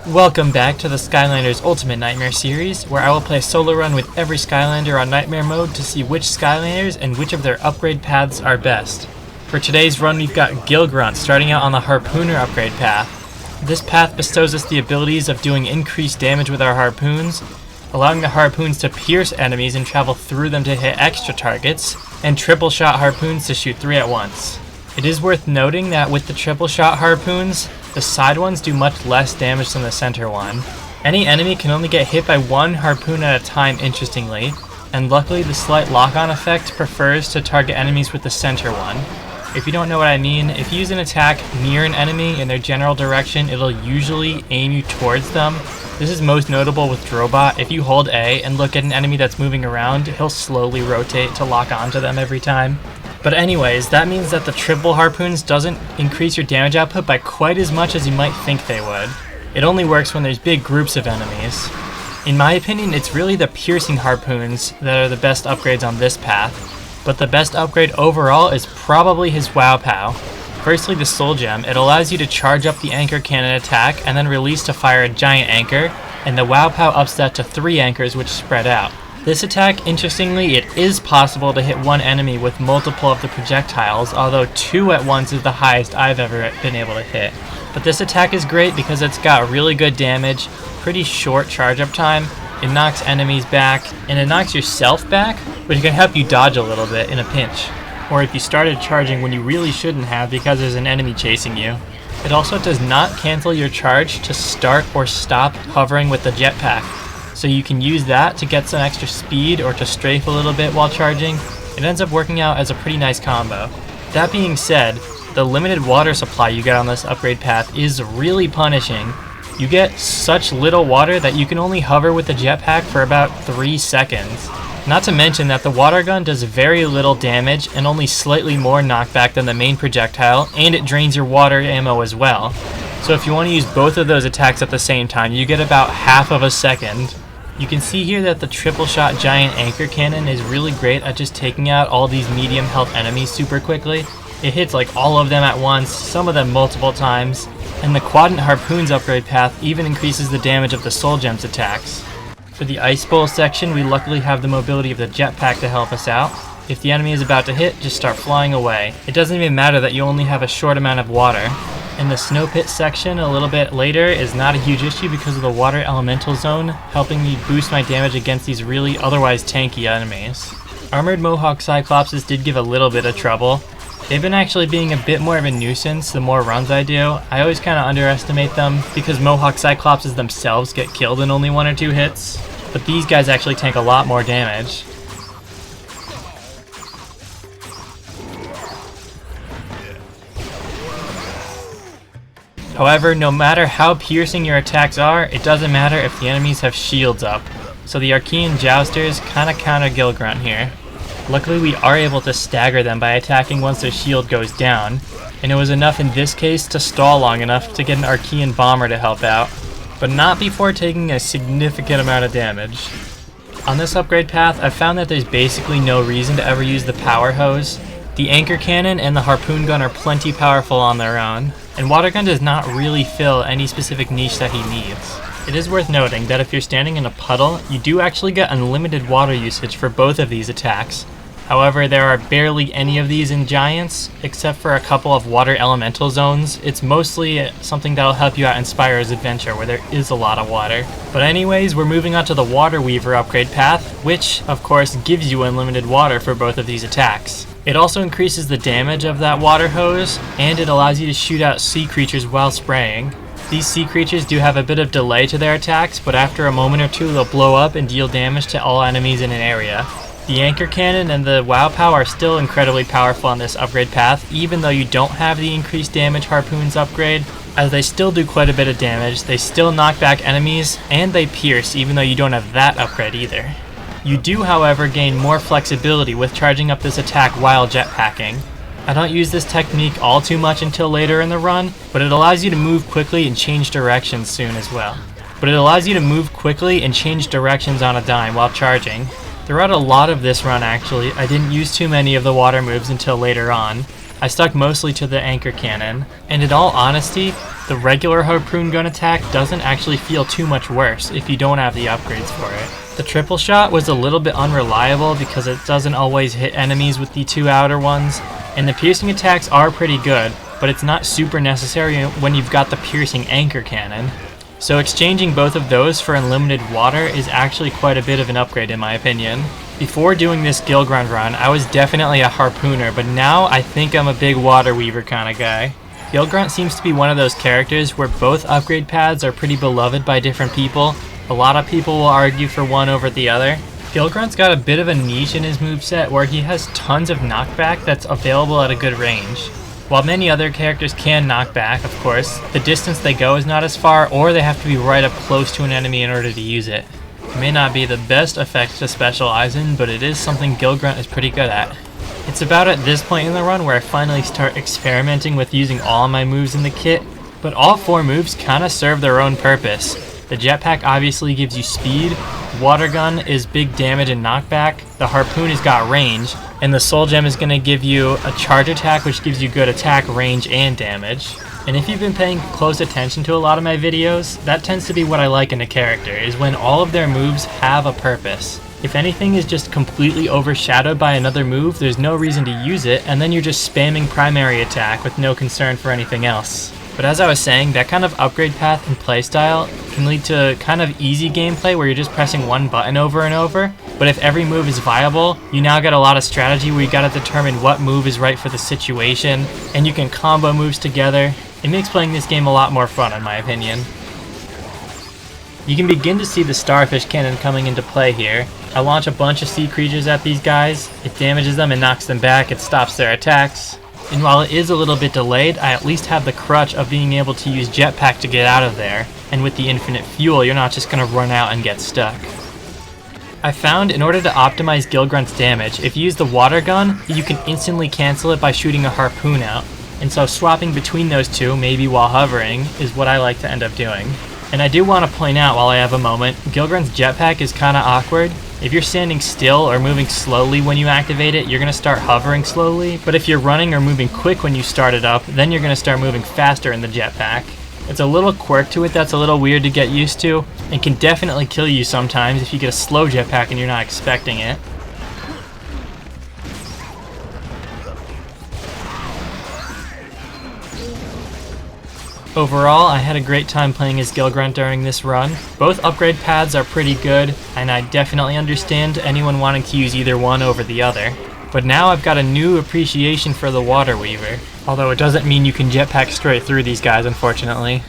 Welcome back to the Skylanders Ultimate Nightmare series, where I will play a solo run with every Skylander on Nightmare mode to see which Skylanders and which of their upgrade paths are best. For today's run we've got Gill Grunt starting out on the Harpooner upgrade path. This path bestows us the abilities of doing increased damage with our harpoons, allowing the harpoons to pierce enemies and travel through them to hit extra targets, and triple shot harpoons to shoot 3 at once. It is worth noting that with the triple shot harpoons, the side ones do much less damage than the center one. Any enemy can only get hit by one harpoon at a time, interestingly, and luckily the slight lock-on effect prefers to target enemies with the center one. If you don't know what I mean, if you use an attack near an enemy in their general direction, it'll usually aim you towards them. This is most notable with Drobot. If you hold A and look at an enemy that's moving around, he'll slowly rotate to lock onto them every time. But anyways, that means that the triple harpoons doesn't increase your damage output by quite as much as you might think they would. It only works when there's big groups of enemies. In my opinion, it's really the piercing harpoons that are the best upgrades on this path, but the best upgrade overall is probably his Wow Pow. Firstly, the Soul Gem. It allows you to charge up the anchor cannon attack and then release to fire a giant anchor, and the Wow Pow ups that to 3 anchors which spread out. This attack, interestingly, it is possible to hit one enemy with multiple of the projectiles, although 2 at once is the highest I've ever been able to hit. But this attack is great because it's got really good damage, pretty short charge up time, it knocks enemies back, and it knocks yourself back, which can help you dodge a little bit in a pinch. Or if you started charging when you really shouldn't have because there's an enemy chasing you. It also does not cancel your charge to start or stop hovering with the jetpack. So you can use that to get some extra speed or to strafe a little bit while charging. It ends up working out as a pretty nice combo. That being said, the limited water supply you get on this upgrade path is really punishing. You get such little water that you can only hover with the jetpack for about 3 seconds. Not to mention that the water gun does very little damage and only slightly more knockback than the main projectile, and it drains your water ammo as well. So if you want to use both of those attacks at the same time, you get about half of a second. You can see here that the triple shot giant anchor cannon is really great at just taking out all these medium health enemies super quickly. It hits like all of them at once, some of them multiple times, and the quadrant harpoons upgrade path even increases the damage of the Soul Gems attacks. For the Ice Bowl section, we luckily have the mobility of the jetpack to help us out. If the enemy is about to hit, just start flying away. It doesn't even matter that you only have a short amount of water. And the Snow Pit section a little bit later is not a huge issue because of the Water Elemental Zone, helping me boost my damage against these really otherwise tanky enemies. Armored Mohawk Cyclopses did give a little bit of trouble. They've been actually being a bit more of a nuisance the more runs I do. I always kind of underestimate them because Mohawk Cyclopses themselves get killed in only 1 or 2 hits, but these guys actually tank a lot more damage. However, no matter how piercing your attacks are, it doesn't matter if the enemies have shields up. So the Archean Jousters kinda counter Gill Grunt here. Luckily we are able to stagger them by attacking once their shield goes down, and it was enough in this case to stall long enough to get an Archean Bomber to help out, but not before taking a significant amount of damage. On this upgrade path, I've found that there's basically no reason to ever use the Power Hose. The Anchor Cannon and the Harpoon Gun are plenty powerful on their own, and Water Gun does not really fill any specific niche that he needs. It is worth noting that if you're standing in a puddle, you do actually get unlimited water usage for both of these attacks. However, there are barely any of these in Giants, except for a couple of water elemental zones. It's mostly something that'll help you out in Spyro's Adventure, where there is a lot of water. But anyways, we're moving on to the Water Weaver upgrade path, which, of course, gives you unlimited water for both of these attacks. It also increases the damage of that water hose, and it allows you to shoot out sea creatures while spraying. These sea creatures do have a bit of delay to their attacks, but after a moment or two they'll blow up and deal damage to all enemies in an area. The Anchor Cannon and the Wow Pow are still incredibly powerful on this upgrade path, even though you don't have the increased damage Harpoons upgrade, as they still do quite a bit of damage, they still knock back enemies, and they pierce even though you don't have that upgrade either. You do, however, gain more flexibility with charging up this attack while jetpacking. I don't use this technique all too much until later in the run, but it allows you to move quickly and change directions soon as well. on a dime while charging. Throughout a lot of this run actually, I didn't use too many of the water moves until later on. I stuck mostly to the anchor cannon, and in all honesty, the regular harpoon gun attack doesn't actually feel too much worse if you don't have the upgrades for it. The triple shot was a little bit unreliable because it doesn't always hit enemies with the 2 outer ones, and the piercing attacks are pretty good, but it's not super necessary when you've got the piercing anchor cannon. So exchanging both of those for unlimited water is actually quite a bit of an upgrade in my opinion. Before doing this Gill Grunt run, I was definitely a harpooner, but now I think I'm a big water weaver kind of guy. Gill Grunt seems to be one of those characters where both upgrade paths are pretty beloved by different people. A lot of people will argue for one over the other. Gill Grunt's got a bit of a niche in his moveset where he has tons of knockback that's available at a good range. While many other characters can knock back, of course, the distance they go is not as far, or they have to be right up close to an enemy in order to use it. It may not be the best effect to specialize in, but it is something Gill Grunt is pretty good at. It's about at this point in the run where I finally start experimenting with using all my moves in the kit, but all 4 moves kinda serve their own purpose. The jetpack obviously gives you speed, water gun is big damage and knockback, the harpoon has got range, and the soul gem is going to give you a charge attack which gives you good attack, range, and damage. And if you've been paying close attention to a lot of my videos, that tends to be what I like in a character, is when all of their moves have a purpose. If anything is just completely overshadowed by another move, there's no reason to use it, and then you're just spamming primary attack with no concern for anything else. But as I was saying, that kind of upgrade path and playstyle can lead to kind of easy gameplay where you're just pressing one button over and over. But if every move is viable, you now get a lot of strategy where you gotta determine what move is right for the situation, and you can combo moves together. It makes playing this game a lot more fun in my opinion. You can begin to see the starfish cannon coming into play here. I launch a bunch of sea creatures at these guys, it damages them and knocks them back, it stops their attacks. And while it is a little bit delayed, I at least have the crutch of being able to use jetpack to get out of there. And with the infinite fuel, you're not just going to run out and get stuck. I found in order to optimize Gill Grunt's damage, if you use the water gun, you can instantly cancel it by shooting a harpoon out. And so swapping between those two, maybe while hovering, is what I like to end up doing. And I do want to point out while I have a moment, Gill Grunt's jetpack is kind of awkward. If you're standing still or moving slowly when you activate it, you're going to start hovering slowly. But if you're running or moving quick when you start it up, then you're going to start moving faster in the jetpack. It's a little quirk to it that's a little weird to get used to, and can definitely kill you sometimes if you get a slow jetpack and you're not expecting it. Overall, I had a great time playing as Gill Grunt during this run. Both upgrade paths are pretty good, and I definitely understand anyone wanting to use either one over the other. But now I've got a new appreciation for the Water Weaver, although it doesn't mean you can jetpack straight through these guys, unfortunately.